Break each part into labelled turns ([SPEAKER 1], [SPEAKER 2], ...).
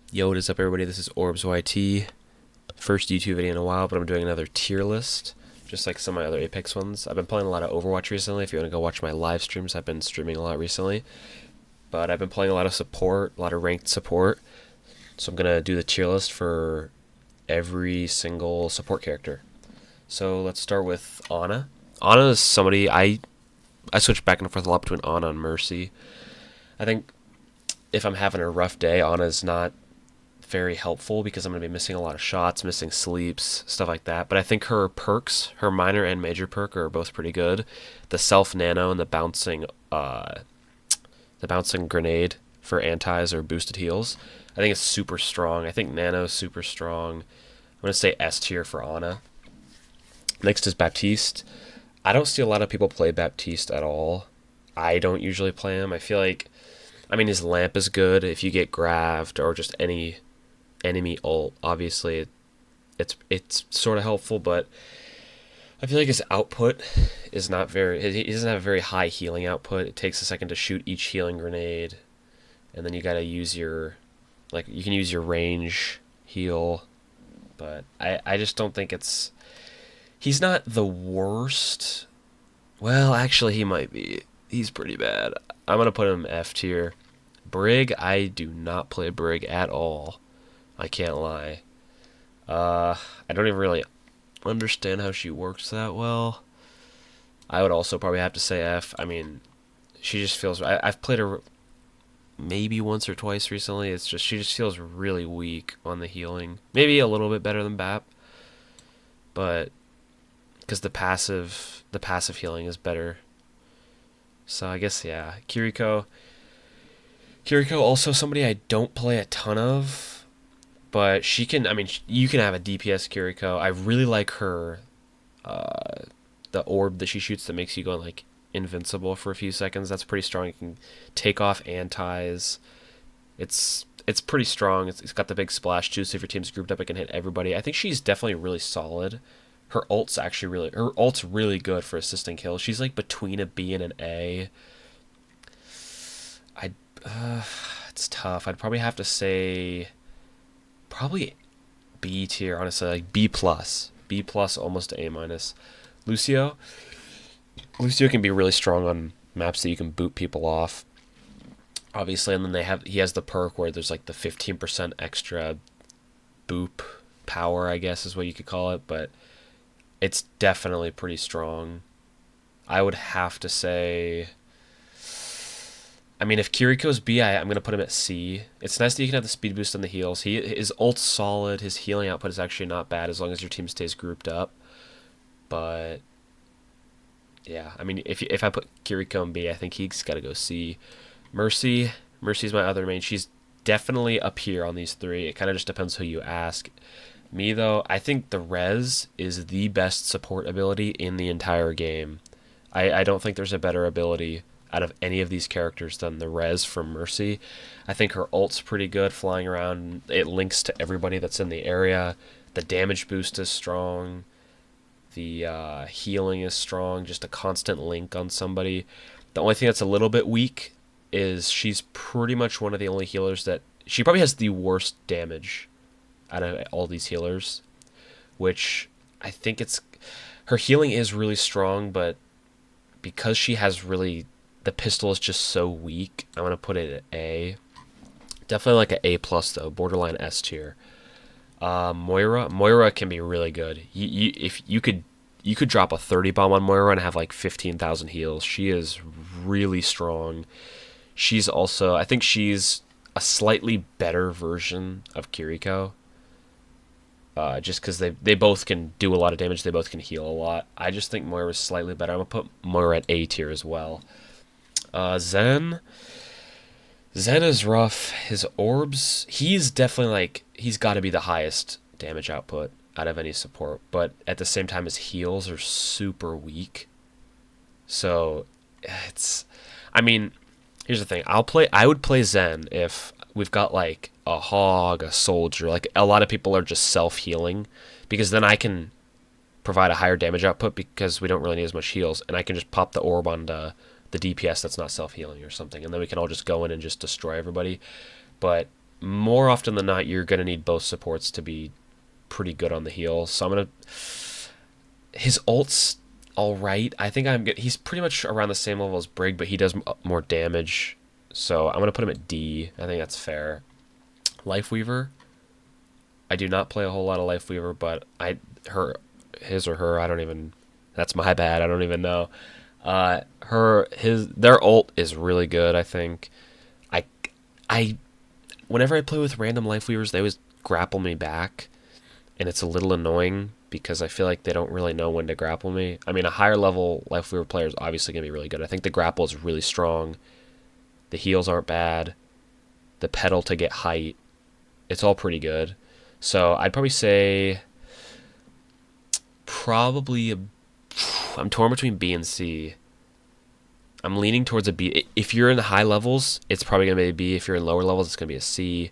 [SPEAKER 1] Yo, what is up, everybody? This is Orbs YT. First YouTube video in a while, but I'm doing another tier list, just like some of my other Apex ones. I've been playing a lot of Overwatch recently. If you want to go watch my live streams, I've been streaming a lot recently. But I've been playing a lot of support, a lot of ranked support. So I'm gonna do the tier list for every single support character. So let's start with Ana. Ana is somebody I switch back and forth a lot between Ana and Mercy. I think if I'm having a rough day, Ana's not very helpful because I'm going to be missing a lot of shots, missing sleeps, stuff like that. But I think her perks, her minor and major perk, are both pretty good. The self nano and the bouncing grenade for antis or boosted heals. I think it's super strong. I think nano is super strong. I'm going to say S tier for Ana. Next is Baptiste. I don't see a lot of people play Baptiste at all. I don't usually play him. I feel like, his lamp is good if you get grabbed or just any enemy ult. Obviously, it's sort of helpful, but I feel like his output is not very. He doesn't have a very high healing output. It takes a second to shoot each healing grenade, and then you gotta use you can use your range heal, but I just don't think it's. He's not the worst. Well, actually, he might be. He's pretty bad. I'm gonna put him F tier. Brig, I do not play Brig at all. I can't lie. I don't even really understand how she works that well. I would also probably have to say F. She just feels. I've played her maybe once or twice recently. It's just she just feels really weak on the healing. Maybe a little bit better than Bap, but because the passive healing is better. So I guess yeah, Kiriko. Kiriko also somebody I don't play a ton of, but she can. You can have a DPS Kiriko. I really like her. The orb that she shoots that makes you go like invincible for a few seconds. That's pretty strong. You can take off antis. It's pretty strong. It's got the big splash too. So if your team's grouped up, it can hit everybody. I think she's definitely really solid. Her ult's really good for assisting kills. She's like between a B and an A. I it's tough. I'd probably have to say probably B tier, honestly, like B plus. B plus almost A minus. Lucio. Lucio can be really strong on maps that you can boot people off. Obviously, and then he has the perk where there's like the 15% extra boop power, I guess is what you could call it, but it's definitely pretty strong. I would have to say if Kiriko's B, I'm going to put him at C. It's nice that you can have the speed boost on the heals. His ult's solid. His healing output is actually not bad as long as your team stays grouped up. But, yeah, if I put Kiriko in B, I think he's got to go C. Mercy's my other main. She's definitely up here on these three. It kind of just depends who you ask. Me, though, I think the Res is the best support ability in the entire game. I don't think there's a better ability out of any of these characters than the Res from Mercy. I think her ult's pretty good flying around. It links to everybody that's in the area. The damage boost is strong. The healing is strong. Just a constant link on somebody. The only thing that's a little bit weak is she's pretty much one of the only healers that... She probably has the worst damage out of all these healers, which I think it's... Her healing is really strong, but because she has really... The pistol is just so weak, I'm going to put it at A. Definitely like an A plus, though. Borderline S tier. Moira can be really good. If you could drop a 30 bomb on Moira and have like 15,000 heals. She is really strong. She's also... I think she's a slightly better version of Kiriko. Just because they both can do a lot of damage. They both can heal a lot. I just think Moira's slightly better. I'm going to put Moira at A tier as well. Zen is rough. His orbs, he's definitely he's got to be the highest damage output out of any support, but at the same time his heals are super weak. So here's the thing. I would play Zen if we've got like a hog, a soldier, like a lot of people are just self-healing, because then I can provide a higher damage output because we don't really need as much heals, and I can just pop the orb onto the DPS that's not self-healing or something, and then we can all just go in and just destroy everybody. But more often than not, you're going to need both supports to be pretty good on the heal. So I'm going to... His ult's alright. I think I'm good. He's pretty much around the same level as Brig, but he does more damage. So I'm going to put him at D. I think that's fair. Lifeweaver. I do not play a whole lot of Lifeweaver, but his or her, I don't even... That's my bad. I don't even know. Their ult is really good, I think. I whenever I play with random Lifeweavers, they always grapple me back, and it's a little annoying because I feel like they don't really know when to grapple me. I mean, a higher level Lifeweaver player is obviously going to be really good. I think the grapple is really strong. The heals aren't bad. The pedal to get height, it's all pretty good. So I'd probably say I'm torn between B and C. I'm leaning towards a B. If you're in the high levels, it's probably going to be a B. If you're in lower levels, it's going to be a C.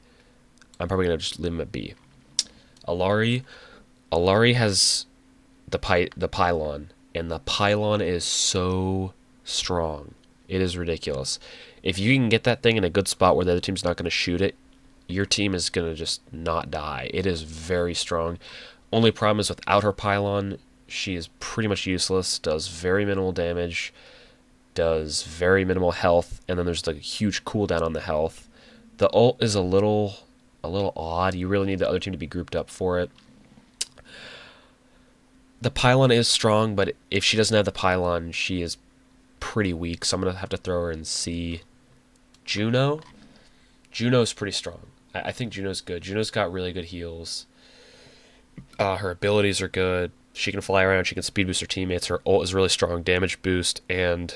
[SPEAKER 1] I'm probably going to just leave him at B. Alari has the pylon, and the pylon is so strong. It is ridiculous. If you can get that thing in a good spot where the other team's not going to shoot it, your team is going to just not die. It is very strong. Only problem is without her pylon, she is pretty much useless, does very minimal damage, does very minimal health, and then there's the huge cooldown on the health. The ult is a little odd. You really need the other team to be grouped up for it. The pylon is strong, but if she doesn't have the pylon, she is pretty weak, so I'm going to have to throw her in C. Juno's pretty strong. I think Juno's good. Juno's got really good heals. Her abilities are good. She can fly around. She can speed boost her teammates. Her ult is really strong. Damage boost and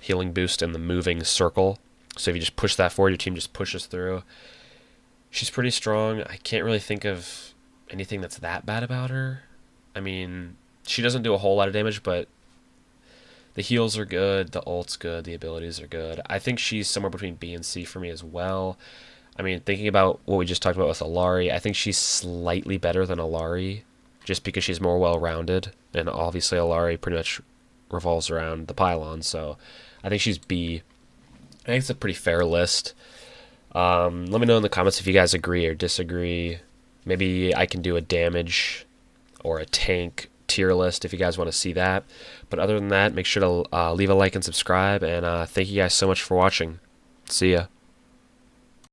[SPEAKER 1] healing boost in the moving circle. So if you just push that forward, your team just pushes through. She's pretty strong. I can't really think of anything that's that bad about her. I mean, she doesn't do a whole lot of damage, but the heals are good. The ult's good. The abilities are good. I think she's somewhere between B and C for me as well. I mean, thinking about what we just talked about with Alari, I think she's slightly better than Alari just because she's more well-rounded. And obviously Alari pretty much revolves around the pylon, so I think she's B. I think it's a pretty fair list. Let me know in the comments if you guys agree or disagree. Maybe I can do a damage or a tank tier list if you guys want to see that. But other than that, make sure to leave a like and subscribe, and thank you guys so much for watching. See ya.